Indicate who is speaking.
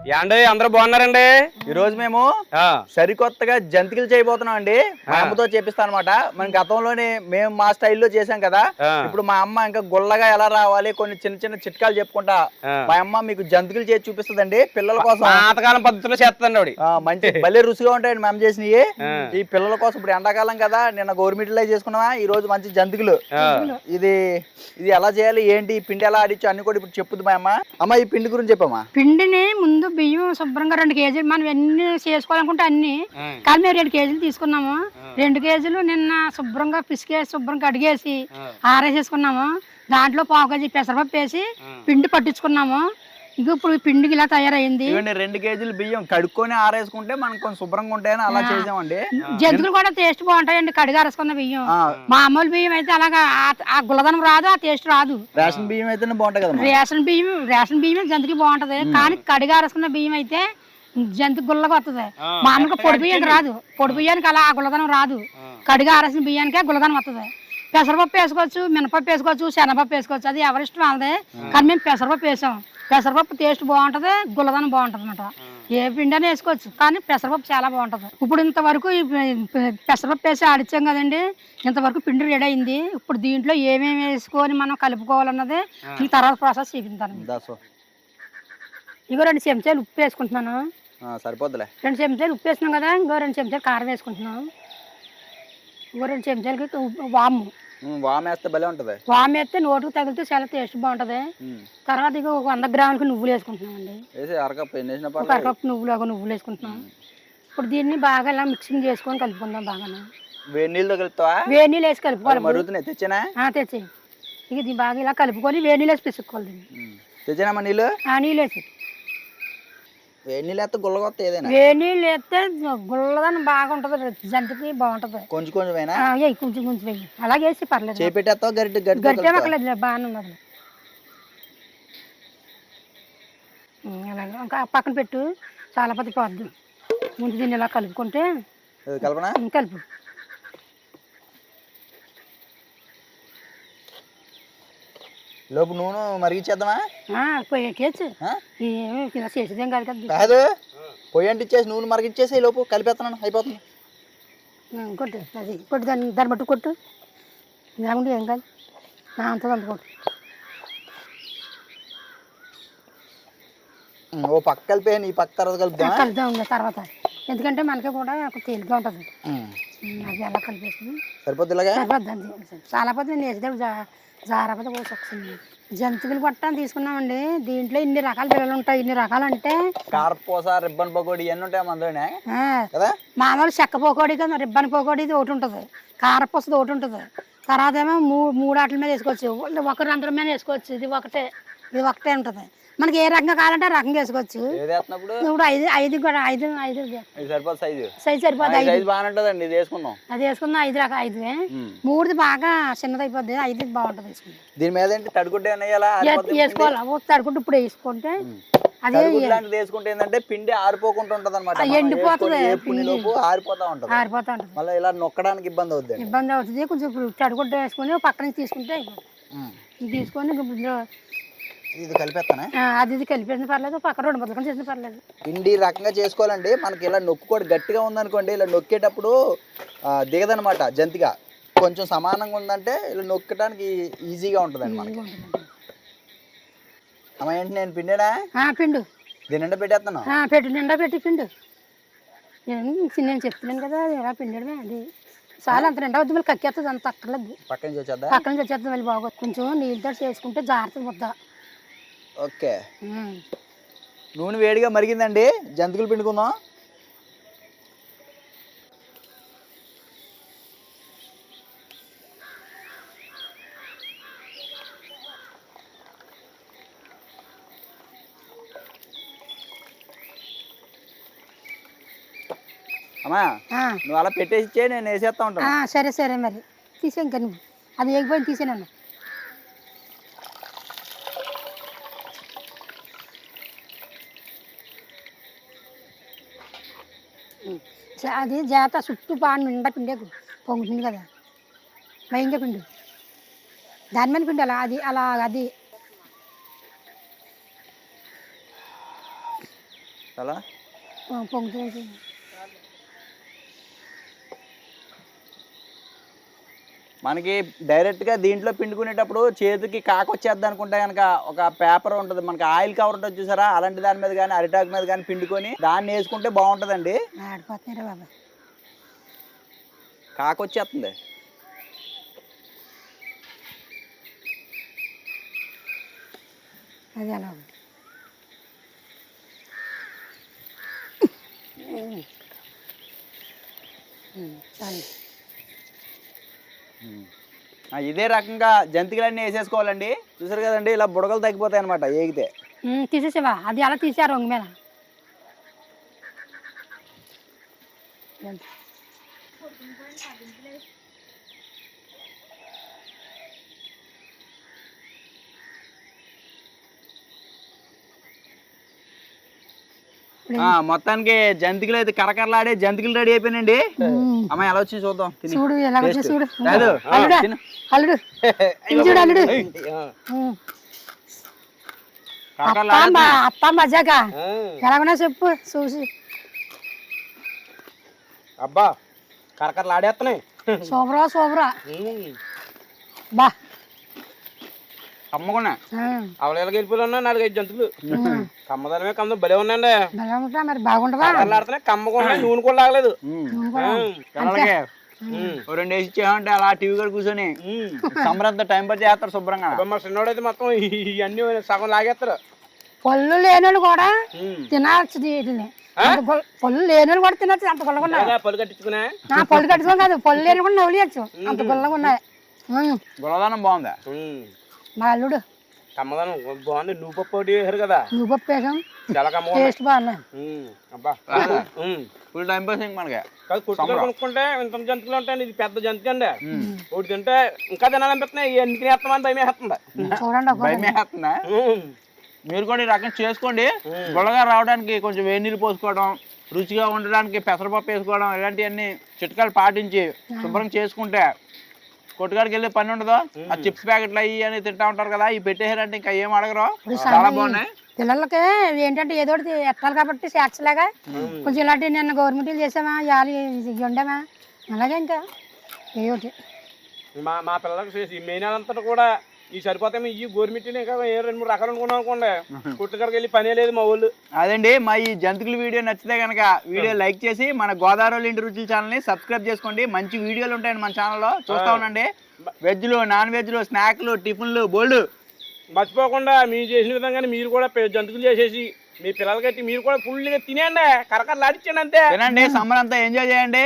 Speaker 1: యాండి అందరూ బాగున్నారండి.
Speaker 2: ఈ రోజు మేము సరికొత్తగా జంతికలు చేయబోతున్నాం అండి. మా అమ్మతో చేపిస్తాను అనమాట. మన గతంలోనే మేము మా స్టైల్లో చేసాం కదా. ఇప్పుడు మా అమ్మ ఇంకా గుల్లగా ఎలా రావాలి కొన్ని చిన్న చిన్న చిట్కాలు చెప్పుకుంటా మా అమ్మ మీకు జంతికలు చేసి చూపిస్తుందండి. పిల్లల కోసం
Speaker 1: పాతకాలం పద్ధతిలో చేస్తాండి.
Speaker 2: మంచి భలే రుచిగా ఉంటాయండి మేము చేసినవి. ఈ పిల్లల కోసం ఇప్పుడు ఎండాకాలం కదా, నిన్న గోరుమిట్లో చేసుకున్నావా, ఈ రోజు మంచి జంతికలు. ఇది ఇది ఎలా చేయాలి ఏంటి, పిండి ఎలా ఆడించు అన్ని కూడా ఇప్పుడు చెప్పుద్ది మా అమ్మ. అమ్మ ఈ పిండి గురించి చెప్పమ్మా.
Speaker 3: పిండిని ముందు బియ్యం శుభ్రంగా 2 కేజీలు మనం ఎన్ని చేసుకోవాలనుకుంటే అన్ని కానీ మేము 2 కేజీలు తీసుకున్నాము. 2 కేజీలు నిన్న శుభ్రంగా పిసికేసి శుభ్రంగా కడిగేసి ఆరేసేసుకున్నాము. దాంట్లో 1/4 కేజీ పెసరపప్పు వేసి పిండి పట్టించుకున్నాము. ఇక ఇప్పుడు పిండికి ఇలా తయారైంది.
Speaker 2: 2 కేజీలు బియ్యం కడుక్కొని ఆరేసుకుంటే మనకు కొంచెం శుభ్రంగా ఉంటాయని అలా చేసామండి.
Speaker 3: జంతువులు కూడా టేస్ట్ బాగుంటాయండి కడిగి ఆరేసుకున్న బియ్యం. మామూలు బియ్యం అయితే అలాగా ఆ గుల్లదనం రాదు, ఆ టేస్ట్ రాదు.
Speaker 2: రేషన్ బియ్యం అయితే బాగుంటాయి కదా.
Speaker 3: రేషన్ బియ్యం జంతుకి బాగుంటది, కానీ కడిగి ఆరేసుకున్న బియ్యం అయితే జంతు గుల్లగా వస్తుంది. మామూలుగా పొడి బియ్యానికి రాదు. పొడి బియ్యానికి అలా ఆ గుల్లదనం రాదు. కడిగి ఆరేసిన బియ్యానికే గుల్లదనం వస్తుంది. పెసరపప్పు వేసుకోవచ్చు, మినపప్పు వేసుకోవచ్చు, శనగపప్పు వేసుకోవచ్చు, అది ఎవరిష్టం వాళ్ళదే. కానీ మేము పెసరపప్పు వేసాం. పెసరపప్పు టేస్ట్ బాగుంటది, గుల్లదనం బాగుంటది అనమాట. ఏ పిండి అని వేసుకోవచ్చు, కానీ పెసరపప్పు చాలా బాగుంటది. ఇప్పుడు ఇంతవరకు పెసరపప్పు వేసి ఆడిచ్చాం కదండి, ఇంతవరకు పిండి రెడీ అయింది. ఇప్పుడు దీంట్లో ఏమేమి వేసుకొని మనం కలుపుకోవాలన్నది ఈ తర్వాత ప్రాసెస్ చూపిస్తాను. ఇగో 2 చెంచాలు ఉప్పు వేసుకుంటున్నాను.
Speaker 2: సరిపోద్దులే.
Speaker 3: 2 చెంచాలు ఉప్పు వేసినాం కదా, ఇంకో 2 చెంచాలు కారం వేసుకుంటున్నాం. ఇంకో 2 చెంచాలకి వాము.
Speaker 2: వాము వేస్తే భలే ఉంటది.
Speaker 3: వాము వేస్తే నోటుకు తగిలితే చాలా టేస్ట్ బాగుంటది. తర్వాత ఇక 100 గ్రాములకి నువ్వులు వేసుకుంటున్నాం అండి. ఒక అరకప్పు నువ్వులు వేసుకుంటున్నాం. ఇప్పుడు దీన్ని బాగా ఇలా మిక్సింగ్ చేసుకొని కలుపుకుందాం. బాగా
Speaker 2: వేడి నీళ్ళు కలుపుతావా?
Speaker 3: వేడి నీళ్ళు వేసి కలుపుకోవాలి.
Speaker 2: మరుగుతున్నాయి, తెచ్చానా?
Speaker 3: తెచ్చి ఇక దీన్ని బాగా ఇలా కలుపుకొని వేడి నీళ్ళు వేసి పిసుక్కోవాలి.
Speaker 2: తెచ్చానమ్మా నీళ్ళు.
Speaker 3: నీళ్ళు వేసి
Speaker 2: వేడి నీళ్ళు వేస్తే గుల్లగా వస్తాయి. ఏదైనా
Speaker 3: వేడి నీళ్ళు వేస్తే గుల్లదని బాగుంటది, జంతికి బాగుంటది.
Speaker 2: కొంచెం కొంచెం
Speaker 3: కొంచెం కొంచెం వెయ్యి, అలాగే వేసి పర్లేదు.
Speaker 2: చేపెట్టేస్తావు
Speaker 3: గరిటె పక్కలేదు, బాగానే ఉన్నది. అలాగే ఇంకా పక్కన పెట్టు, చాలా పది పోద్దు. ముందు దీన్ని ఇలా కలుపుకుంటే కలుపు.
Speaker 2: లోపు నూనె మరిగిచ్చేద్దామా?
Speaker 3: పొయ్యేకేచ్చు ఇలా చేసేదేం కాదు కదా.
Speaker 2: కాదు, పొయ్యి అంటే ఇచ్చేసి నూనె మరిగిచ్చేసి లోపు కలిపేస్తున్నాను, అయిపోతుంది.
Speaker 3: కొట్టు, అది కొట్టు, దాన్ని బట్టు కొట్టు. లేకుంటే ఏం కాదు, అంత కొట్టు.
Speaker 2: ఓ పక్క కలిపేయండి, ఈ పక్క తర్వాత
Speaker 3: కలుపుదాం తర్వాత. ఎందుకంటే మనకి కూడా తేలిగ్గా ఉంటుంది. అది ఎలా కలిపేసి
Speaker 2: సరిపోద్ది. ఇలాగా
Speaker 3: సరిపోద్ది. చాలా పొద్దు నేను వేసేటప్పుడు జారపద పోసి వస్తుంది. జంతికలు కొట్టని తీసుకున్నామండి. దీంట్లో ఇన్ని రకాల పిల్లలు ఉంటాయి. ఇన్ని రకాలు అంటే
Speaker 2: కారపూస, రిబ్బన్ పకోడీ ఇవన్నీ ఉంటాయి అందులోనే కదా.
Speaker 3: మామూలు చెక్క పకోడీ కదా, రిబ్బన్ పకోడీ ఇది ఒకటి ఉంటుంది, కారపూసది ఒకటి ఉంటుంది. తర్వాత ఏమో 3 ఆటల మీద వేసుకోవచ్చు, ఒకరి అందరి మీద వేసుకోవచ్చు. ఇది ఒకటే ఉంటుంది. మనకి ఏ రకంగా కావాలంటే రకంగా వేసుకోవచ్చు. ఇప్పుడు 5 కూడా 5 సైజ్ సరిపోతుంది. అది వేసుకుందాం. 5 రకాలు 5 3ది బాగా చిన్నది అయిపోద్ది, 5 బాగుంటుంది.
Speaker 2: దీని మీద తడుకుంటే
Speaker 3: వేసుకోవాలి. తడుకుంటే ఇప్పుడు వేసుకుంటే
Speaker 2: అది వేసుకుంటే ఏంటంటే పిండి ఆరిపోకుండా ఉంటది అనమాట.
Speaker 3: ఎండిపోతుంది,
Speaker 2: ఆరిపోతా ఉంటుంది. మళ్ళీ ఇలా నొక్కడానికి ఇబ్బంది
Speaker 3: అవుతుంది. కొంచెం తడుకుంటే వేసుకొని పక్క నుంచి తీసుకుంటే తీసుకొని
Speaker 2: ఇది కలిపేస్తానా?
Speaker 3: అది కలిపేసిన పర్లేదు, పక్క 2 ముద్దలు చేసిన పర్లేదు.
Speaker 2: పిండి రకంగా చేసుకోవాలండి. మనకి ఇలా నొక్కుకోడు గట్టిగా ఉందనుకోండి, ఇలా నొక్కేటప్పుడు దిగదనమాట. జంతిగా కొంచెం సమానంగా ఉందంటే ఇలా నొక్కడానికి ఈజీగా ఉంటుందండి మనకి. అమ్మ ఏంటి నేను పిండేనా?
Speaker 3: పిండు
Speaker 2: దీని నిండా పెట్టేస్తాను.
Speaker 3: పెట్టు, నిండా పెట్టి పిండు. నేను చెప్తున్నాను కదా, ఎలా పిండడమే. అది చాలా అంత నిండా వద్దు, మళ్ళీ కక్కేస్తుంది. అంత అక్కర్లేదు, పక్క నుంచి వచ్చేద్దాం. మళ్ళీ బాగోదు. కొంచెం నీళ్ళతో చేసుకుంటే జాగ్రత్తగా ముద్ద.
Speaker 2: ఓకే, నూనె వేడిగా మరిగిందండి, జంతికలు పిండుకుందాం. అమ్మా నువ్వు అలా పెట్టేసి ఇచ్చే, నేను వేసేస్తా ఉంటాను.
Speaker 3: సరే మరి తీసే, ఇంకా నువ్వు అది వేగిపోయింది తీసేనన్నా. అది జాత చుట్టూ పాను నిండా పిండే పొంగుతుంది కదా, భయంగా పిండి. దాని మీద పిండి అది
Speaker 2: చాలా
Speaker 3: పొంగుతుంది.
Speaker 2: మనకి డైరెక్ట్గా దీంట్లో పిండుకునేటప్పుడు చేతికి కాకొచ్చేద్ది అనుకుంటే కనుక ఒక పేపర్ ఉంటుంది, మనకి ఆయిల్ కవర్ ఉంటుంది చూసారా, అలాంటి దాని మీద కానీ అరిటాకు మీద కానీ పిండుకొని దాన్ని వేసుకుంటే బాగుంటుందండి.
Speaker 3: ఆడిపోతున్నారా బాబా.
Speaker 2: కాకొచ్చేస్తుంది.
Speaker 3: అది ఎలా ఉంది. చాలు.
Speaker 2: ఇదే రకంగా జంతికలన్నీ వేసేసుకోవాలండి. చూసారు కదండి, ఇలా బుడగలు తగ్గిపోతాయి అనమాట ఏగితే.
Speaker 3: తీసేసావా? అది అలా తీసారు రంగు మీద.
Speaker 2: మొత్తానికి జంతికలు అయితే కరకరలాడే జంతికలు రెడీ అయిపోయినండి. అమ్మాయి ఎలా వచ్చి చూద్దాం.
Speaker 3: చూడు ఎలా వచ్చి చూడు.
Speaker 2: కాదు,
Speaker 3: అల్లుడు అల్లుడు ఇది చూడు అల్లుడు. అత్త మజాక ఎలాగన్నా చెప్పు చూసి.
Speaker 1: అబ్బా కరకరలు ఆడేస్తున్నాయి.
Speaker 3: సూపరా సూపరా బా.
Speaker 2: కమ్మకున్నా
Speaker 1: అవలేళ్ళకి వెళ్ళిపోయినా 4-5 జంతువులు. కమ్మదనమే కమ్మదం భలే ఉన్నాయండి.
Speaker 3: మరి బాగుంటుందా?
Speaker 1: ఆడుతున్నాయి, కమ్మకున్నాయి, నూనె కూడా లాగలేదు.
Speaker 2: పిల్లలకి 2 వేసి ఇచ్చామంటే అలా టీవీ కూడా కూర్చొని సంబరంతో టైం పాస్ చేస్తారు శుభ్రంగా.
Speaker 1: మా చిన్నోడైతే మొత్తం ఇవన్నీ సగం లాగేస్తారు.
Speaker 3: పళ్ళు లేనోళ్ళు కూడా తినచ్చు వీటిని. పళ్ళు లేనోళ్ళు కూడా తినచ్చు. అంత గుల్లగా ఉన్నాయి.
Speaker 1: పళ్ళు కట్టించుకున్నా
Speaker 3: పళ్ళు కట్టుకోం కాదు, పళ్ళు లేని కూడా నవ్వులేయచ్చు. అంత గుల్లగా ఉన్నాయి.
Speaker 2: గులదానం బాగుందా?
Speaker 3: మా అల్లుడు
Speaker 1: కమ్మదనం బాగుంది. నువ్వు పప్పు ఒకటి వేసారు కదా,
Speaker 3: నువ్వు పప్పు వేసాం,
Speaker 1: చాలా కమ్మగా
Speaker 3: టేస్ట్ బాగున్నాయి.
Speaker 1: అబ్బా
Speaker 2: ఫుల్ టైం పాస్ మనకి.
Speaker 1: కొట్టుకొని కొనుక్కుంటే ఇంత జంతువులు ఉంటాయి. ఇది పెద్ద జంతువు అండి. ఒకటి తింటే ఇంకా తినాలనిపిస్తున్నాయి. ఎన్ని తినేస్తామని భయం వేస్తుందా?
Speaker 3: చూడండి
Speaker 2: భయమే వేస్తుందా? మీరు కూడా ఈ రకం చేసుకోండి. గుల్లగా రావడానికి కొంచెం వేడి నీళ్ళు పోసుకోవడం, రుచిగా ఉండడానికి పెసరపప్పు వేసుకోవడం, ఇలాంటివన్నీ చిట్కాలు పాటించి శుభ్రం చేసుకుంటే కొట్టుకాడికి వెళ్ళే పని ఉండదు. ఆ చిప్స్ ప్యాకెట్లు అయ్యి అని తింటా ఉంటారు కదా, ఇవి పెట్టేసారంటే ఇంకా ఏం అడగరు. చాలా బాగున్నాయి.
Speaker 3: పిల్లలకి ఏంటంటే ఏదో ఒకటి ఎట్టాలి కాబట్టి స్నాక్స్ లాగా కొంచెం ఇలాంటి నిన్న గవర్నమెంట్ చేసామా, ఇవాళ వండామా, అలాగే ఇంకా ఏదోటి
Speaker 1: మా పిల్లలకి మెయిన్ అంతా కూడా ఈ సరిపోతాయి. ఈ గోర్మిట్ ఇంకా 2-3 రకాలు అనుకున్నాం అనుకోండి, కొట్టుకాడికి వెళ్ళి పనే లేదు మా వాళ్ళు.
Speaker 2: అదండి, మా ఈ జంతికల వీడియో నచ్చితే కనుక వీడియో లైక్ చేసి మన గోదావరి ఇంటి రుచుల ఛానల్ని సబ్స్క్రైబ్ చేసుకోండి. మంచి వీడియోలు ఉంటాయండి మన ఛానల్లో, చూస్తూ ఉండండి. వెజ్లు, నాన్ వెజ్లు, స్నాక్లు, టిఫిన్లు బోల్డ్.
Speaker 1: మర్చిపోకుండా మీరు చేసిన విధంగానే మీరు కూడా జంతువులు చేసేసి మీ పిల్లలకి మీరు కూడా ఫుల్గా తినేయండి, కరకరలాడిచ్చండి అంతే.
Speaker 2: తినండి, సమ్మర్ అంతా ఎంజాయ్ చేయండి.